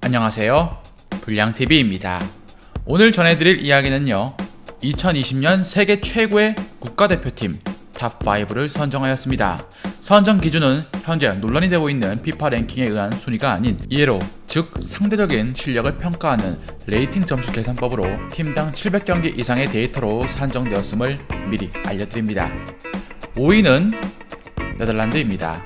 안녕하세요. 불량TV입니다. 오늘 전해드릴 이야기는요, 2020년 세계 최고의 국가대표팀 탑5를 선정하였습니다. 선정 기준은 현재 논란이 되고 있는 피파 랭킹에 의한 순위가 아닌 이에로, 즉 상대적인 실력을 평가하는 레이팅 점수 계산법으로 팀당 700경기 이상의 데이터로 산정되었음을 미리 알려드립니다. 5위는 네덜란드입니다.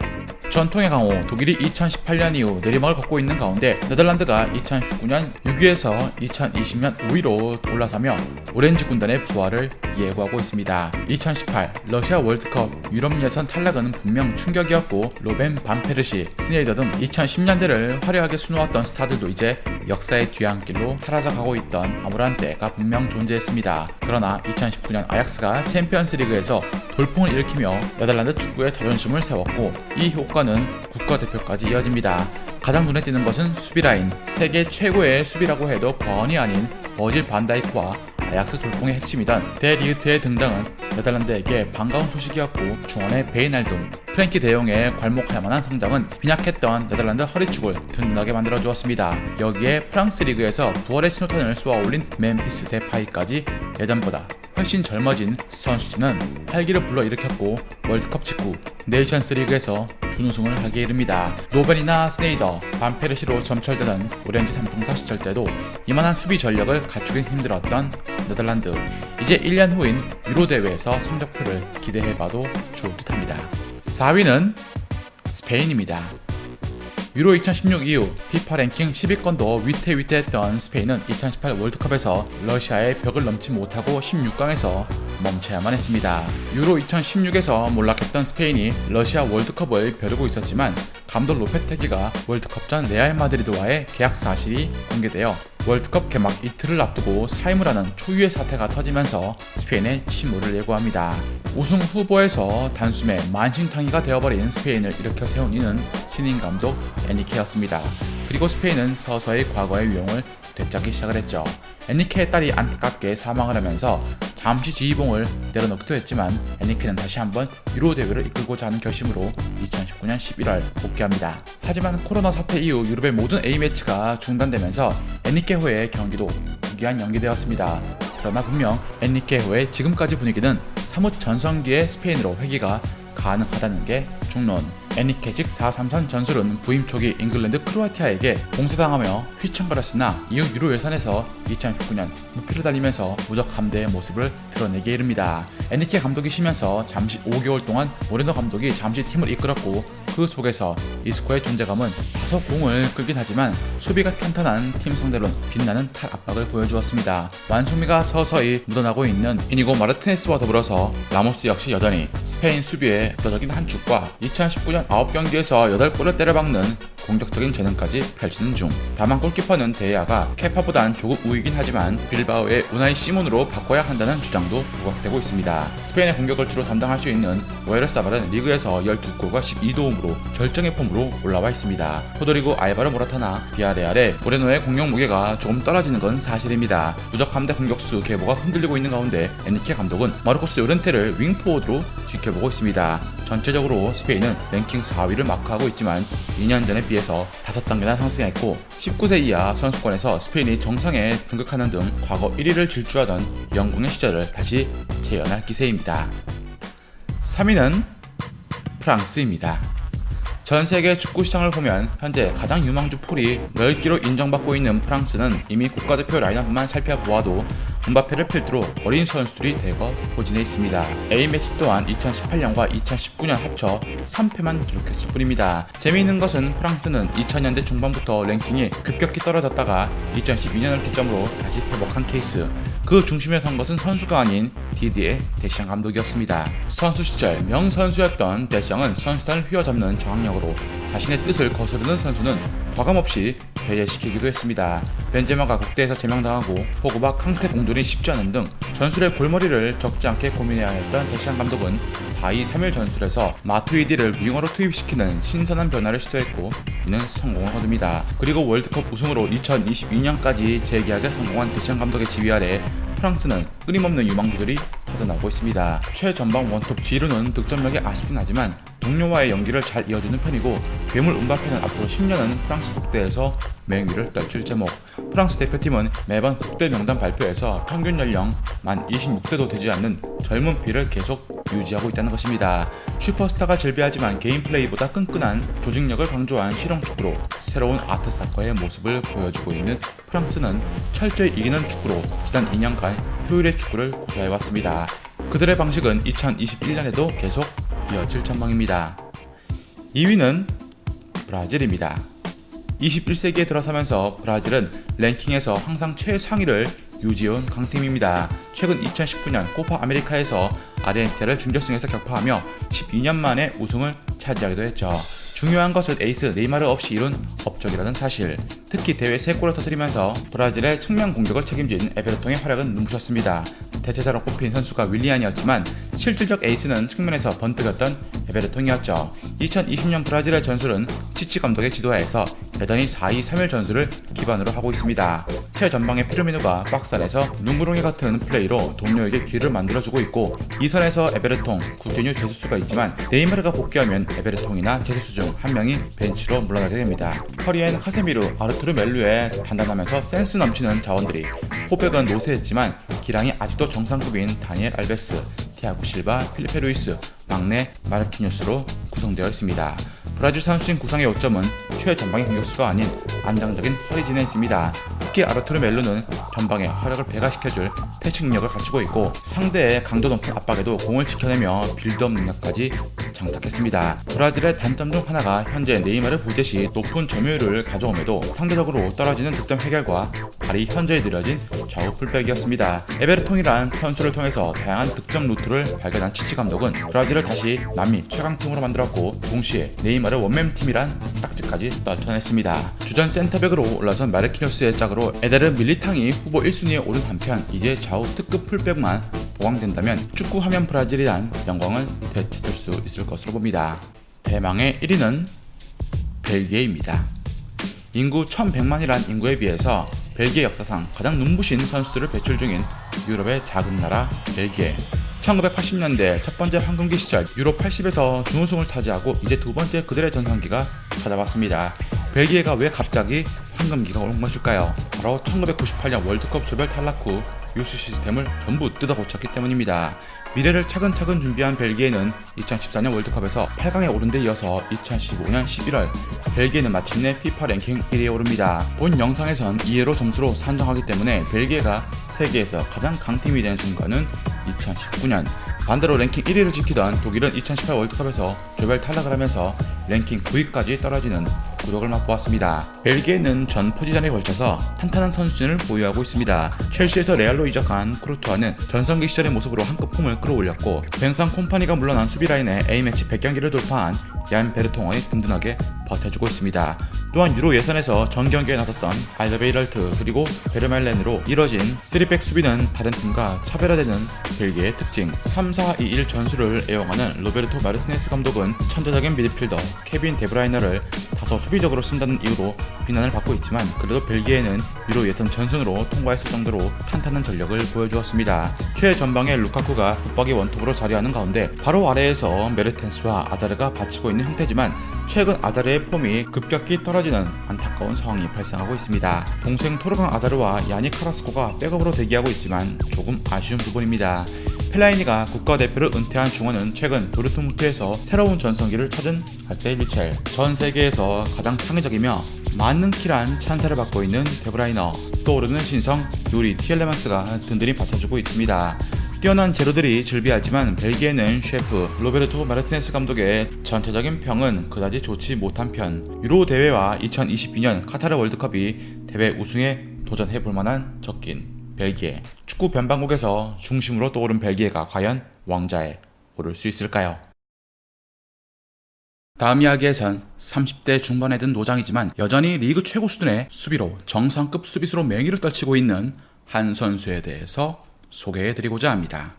전통의 강호 독일이 2018년 이후 내리막을 걷고 있는 가운데 네덜란드가 2019년 6위에서 2020년 5위로 올라서며 오렌지 군단의 부활을 예고하고 있습니다. 2018 러시아 월드컵 유럽 예선 탈락은 분명 충격이었고 로벤 반페르시, 스네이더 등 2010년대를 화려하게 수놓았던 스타들도 이제 역사의 뒤안길로 사라져가고 있던 암울한 때가 분명 존재했습니다. 그러나 2019년 아약스가 챔피언스리그에서 돌풍을 일으키며 네덜란드 축구의 자존심을 세웠고 이 효과는 국가대표까지 이어집니다. 가장 눈에 띄는 것은 수비라인. 세계 최고의 수비라고 해도 과언이 아닌 버질 반다이크와 아약스 돌풍의 핵심이던 데리흐트의 등장은 네덜란드에게 반가운 소식이었고 중원의 베이날둠, 프랭키 대용의 괄목할 만한 성장은 빈약했던 네덜란드 허리축을 든든하게 만들어주었습니다. 여기에 프랑스 리그에서 부활의 신호탄을 쏘아올린 멤피스 데파이까지 예전보다 훨씬 젊어진 선수진은 활기를 불러일으켰고 월드컵 직후 네이션스 리그에서 준우승을 하게 이릅니다. 노벤이나 스네이더, 반페르시로 점철되던 오렌지 삼총사 시절 때도 이만한 수비 전력을 갖추긴 힘들었던 네덜란드. 이제 1년 후인 유로 대회에서 성적표를 기대해봐도 좋을 듯합니다. 4위는 스페인입니다. 유로 2016 이후 피파 랭킹 10위권도 위태위태했던 스페인은 2018 월드컵에서 러시아의 벽을 넘지 못하고 16강에서 멈춰야만 했습니다. 유로 2016에서 몰락했던 스페인이 러시아 월드컵을 벼르고 있었지만 감독 로페테기가 월드컵 전 레알 마드리드와의 계약 사실이 공개되어 월드컵 개막 이틀을 앞두고 사임을 하는 초유의 사태가 터지면서 스페인의 침몰을 예고합니다. 우승 후보에서 단숨에 만신창이가 되어버린 스페인을 일으켜 세운 이는 신인 감독 에니케였습니다. 그리고 스페인은 서서히 과거의 위용을 되찾기 시작을 했죠. 에니케의 딸이 안타깝게 사망을 하면서 잠시 지휘봉을 내려놓기도 했지만 에니케는 다시 한번 유로 대회를 이끌고자 하는 결심으로 2019년 11월 복귀합니다. 하지만 코로나 사태 이후 유럽의 모든 A매치가 중단되면서 에니케호의 경기도 무기한 연기되었습니다. 그러나 분명 에니케호의 지금까지 분위기는 사뭇 전성기의 스페인으로 회귀가 가능하다는 게 중론. 에니케식 4-3-3 전술은 부임 초기 잉글랜드 크로아티아에게 공세당하며 휘청거렸으나 이후 유로 예선에서 2019년 무패를 달리면서 무적 함대의 모습을 드러내게 이릅니다. 에니케 감독이 쉬면서 잠시 5개월 동안 모레노 감독이 잠시 팀을 이끌었고 그 속에서 이스코의 존재감은 다소 공을 끌긴 하지만 수비가 탄탄한 팀 상대로는 빛나는 탈압박을 보여주었습니다. 완승미가 서서히 묻어나고 있는 이니고 마르티네스와 더불어서 라모스 역시 여전히 스페인 수비의 압도적인 한 축과 2019년 9경기에서 8골을 때려박는 공격적인 재능까지 펼치는 중. 다만 골키퍼는 데야가 케파보단 조금 우위긴 하지만 빌바오의 우나이 시몬으로 바꿔야 한다는 주장도 부각되고 있습니다. 스페인의 공격을 주로 담당할 수 있는 오에르사발은 리그에서 12골과 12도움으로 절정의 폼으로 올라와 있습니다. 포도리고 알바르 모라타나 비아레알의 모레노의 공격 무게가 조금 떨어지는 건 사실입니다. 무적 함대 공격수 계보가 흔들리고 있는 가운데 에니케 감독은 마르코스 요렌테를 윙포워드로 지켜보고 있습니다. 전체적으로 스페인은 랭킹 4위를 마크하고 있지만 2년 전에 비해서 5단계나 상승했고 19세 이하 선수권에서 스페인이 정상에 등극하는 등 과거 1위를 질주하던 영광의 시절을 다시 재현할 기세입니다. 3위는 프랑스입니다. 전 세계 축구 시장을 보면 현재 가장 유망주 풀이 10개로 인정받고 있는 프랑스는 이미 국가대표 라인업만 살펴보아도 음바페를 필두로 어린 선수들이 대거 포진해 있습니다. A매치 또한 2018년과 2019년 합쳐 3패만 기록했을 뿐입니다. 재미있는 것은 프랑스는 2000년대 중반부터 랭킹이 급격히 떨어졌다가 2012년을 기점으로 다시 회복한 케이스. 그 중심에 선 것은 선수가 아닌 디디에 데샹 감독이었습니다. 선수 시절 명선수였던 데샹은 선수단을 휘어잡는 저항력으로 자신의 뜻을 거스르는 선수는 과감없이 배제시키기도 했습니다. 벤제마가 국대에서 제명당하고 포그바 캉테 공존이 쉽지 않은 등 전술의 골머리를 적지 않게 고민해야 했던 데샹 감독은 4-2-3-1 전술에서 마투이디를 윙어로 투입시키는 신선한 변화를 시도했고 이는 성공을 거둡니다. 그리고 월드컵 우승으로 2022년까지 재계약에 성공한 데샹 감독의 지휘 아래 프랑스는 끊임없는 유망주들이 터져나오고 있습니다. 최전방 원톱 지루는 득점력이 아쉽긴 하지만 동료와의 연기를 잘 이어주는 편이고 괴물 음바페는 앞으로 10년은 프랑스 국대에서 맹위를 떨칠 제목. 프랑스 대표팀은 매번 국대 명단 발표에서 평균 연령 만 26세도 되지 않는 젊은 피를 계속 유지하고 있다는 것입니다. 슈퍼스타가 즐비하지만 개인 플레이보다 끈끈한 조직력을 강조한 실용축구로 새로운 아트사커의 모습을 보여주고 있는 프랑스는 철저히 이기는 축구로 지난 2년간 효율의 축구를 구사해왔습니다. 그들의 방식은 2021년에도 계속 이어질 전망입니다. 2위는 브라질입니다. 21세기에 들어서면서 브라질은 랭킹에서 항상 최상위를 유지해온 강팀입니다. 최근 2019년 코파 아메리카에서 아르헨티나를 준결승에서 격파하며 12년 만에 우승을 차지하기도 했죠. 중요한 것은 에이스 네이마르 없이 이룬 업적이라는 사실. 특히 대회 3골을 터뜨리면서 브라질의 측면 공격을 책임진 에베르통의 활약은 눈부셨습니다. 대체자로 꼽힌 선수가 윌리안이었지만 실질적 에이스는 측면에서 번뜩였던 에베르통이었죠. 2020년 브라질의 전술은 치치 감독의 지도하에서 여전히 4-2-3-1 전술을 기반으로 하고 있습니다. 최전방의 피르미누가 박스 안에서 눈구렁이 같은 플레이로 동료에게 기회를 만들어주고 있고, 이 선에서 에베르통, 구티뉴, 제수스가 있지만 네이마르가 복귀하면 에베르통이나 제수스 중 한 명이 벤치로 물러나게 됩니다. 커리엔, 카세미루, 아르투르 멜루의 단단하면서 센스 넘치는 자원들이, 포백은 노쇠했지만 기량이 아직도 정상급인 다니엘 알베스, 티아고 실바, 필리페 루이스, 막내 마르키뉴스로 구성되어 있습니다. 브라질 선수진 구상의 요점은 최전방의 공격수가 아닌 안정적인 허리진에 있습니다. 특히 아르투르 멜루는 전방에 화력을 배가시켜줄 패칭력을 갖추고 있고, 상대의 강도 높은 압박에도 공을 지켜내며 빌드업 능력까지 장착했습니다. 브라질의 단점 중 하나가 현재 네이마르 보제시 높은 점유율을 가져옴에도 상대적으로 떨어지는 득점 해결과 발이 현저히 느려진 좌우 풀백이었습니다. 에베르통이란 선수를 통해서 다양한 득점 루트를 발견한 치치 감독은 브라질을 다시 남미 최강팀으로 만들었고, 동시에 네이마르 원맨팀이란 딱지까지 떨쳐냈습니다. 주전 센터백으로 올라선 마르키뉴스의 짝으로 에데르 밀리탕이 후보 1순위에 오른 한편, 이제 좌우 특급 풀백만 보강된다면 축구 하면 브라질이란 영광을 되찾을 수 있을 것으로 봅니다. 대망의 1위는 벨기에입니다. 인구 1100만이란 인구에 비해서 벨기에 역사상 가장 눈부신 선수들을 배출 중인 유럽의 작은 나라 벨기에. 1980년대 첫 번째 황금기 시절 유로 80에서 준우승을 차지하고 이제 두 번째 그들의 전성기가 찾아왔습니다. 벨기에가 왜 갑자기 황금기가 온 것일까요? 바로 1998년 월드컵 조별 탈락 후 유스 시스템을 전부 뜯어 고쳤기 때문입니다. 미래를 차근차근 준비한 벨기에는 2014년 월드컵에서 8강에 오른 데 이어서 2015년 11월 벨기에는 마침내 FIFA 랭킹 1위에 오릅니다. 본 영상에선 2회로 점수로 산정하기 때문에 벨기에가 세계에서 가장 강팀이 된 순간은 2019년. 반대로 랭킹 1위를 지키던 독일은 2018 월드컵에서 조별 탈락을 하면서 랭킹 9위까지 떨어지는 굴욕을 맛보았습니다. 벨기에는 전 포지션에 걸쳐서 탄탄한 선수진을 보유하고 있습니다. 첼시에서 레알로 이적한 쿠르투아는 전성기 시절의 모습으로 한급 폼을 끌어올렸고, 벤상 콤파니가 물러난 수비 라인에 A매치 100경기를 돌파한 얀 베르통원이 든든하게 버텨주고 있습니다. 또한 유로 예선에서 전 경기에 나섰던 알더베이럴트 그리고 베르멜렌으로 이뤄진 3백 수비는 다른 팀과 차별화되는 벨기에의 특징. 3-4-2-1 전술을 애용하는 로베르토 마르티네스 감독은 천재적인 미드필더 케빈 데브라이너를 다소 수비적으로 쓴다는 이유로 비난을 받고 있지만, 그래도 벨기에는 유로 예선 전승으로 통과했을 정도로 탄탄한 전력을 보여주었습니다. 최전방에 루카쿠가 붙박이 원톱으로 자리하는 가운데 바로 아래에서 메르텐스와 아자르가 받치고 있는 형태지만, 최근 아자르의 폼이 급격히 떨어지는 안타까운 상황이 발생하고 있습니다. 동생 토르강 아자르와 야니 카라스코가 백업으로 대기하고 있지만 조금 아쉬운 부분입니다. 펠라이니가 국가대표를 은퇴한 중원은 최근 도르트문트에서 새로운 전성기를 찾은 알테이 미첼. 전 세계에서 가장 창의적이며 만능키란 찬사를 받고 있는 데브라이너, 떠오르는 신성 요리 티엘레만스가 든든히 받쳐주고 있습니다. 뛰어난 재료들이 즐비하지만 벨기에는 셰프 로베르토 마르티네스 감독의 전체적인 평은 그다지 좋지 못한 편. 유로 대회와 2022년 카타르 월드컵이 대회 우승에 도전해볼 만한 적긴 벨기에. 축구 변방국에서 중심으로 떠오른 벨기에가 과연 왕좌에 오를 수 있을까요? 다음 이야기에선 30대 중반에 든 노장이지만 여전히 리그 최고 수준의 수비로 정상급 수비수로 맹위를 떨치고 있는 한 선수에 대해서 소개해드리고자 합니다.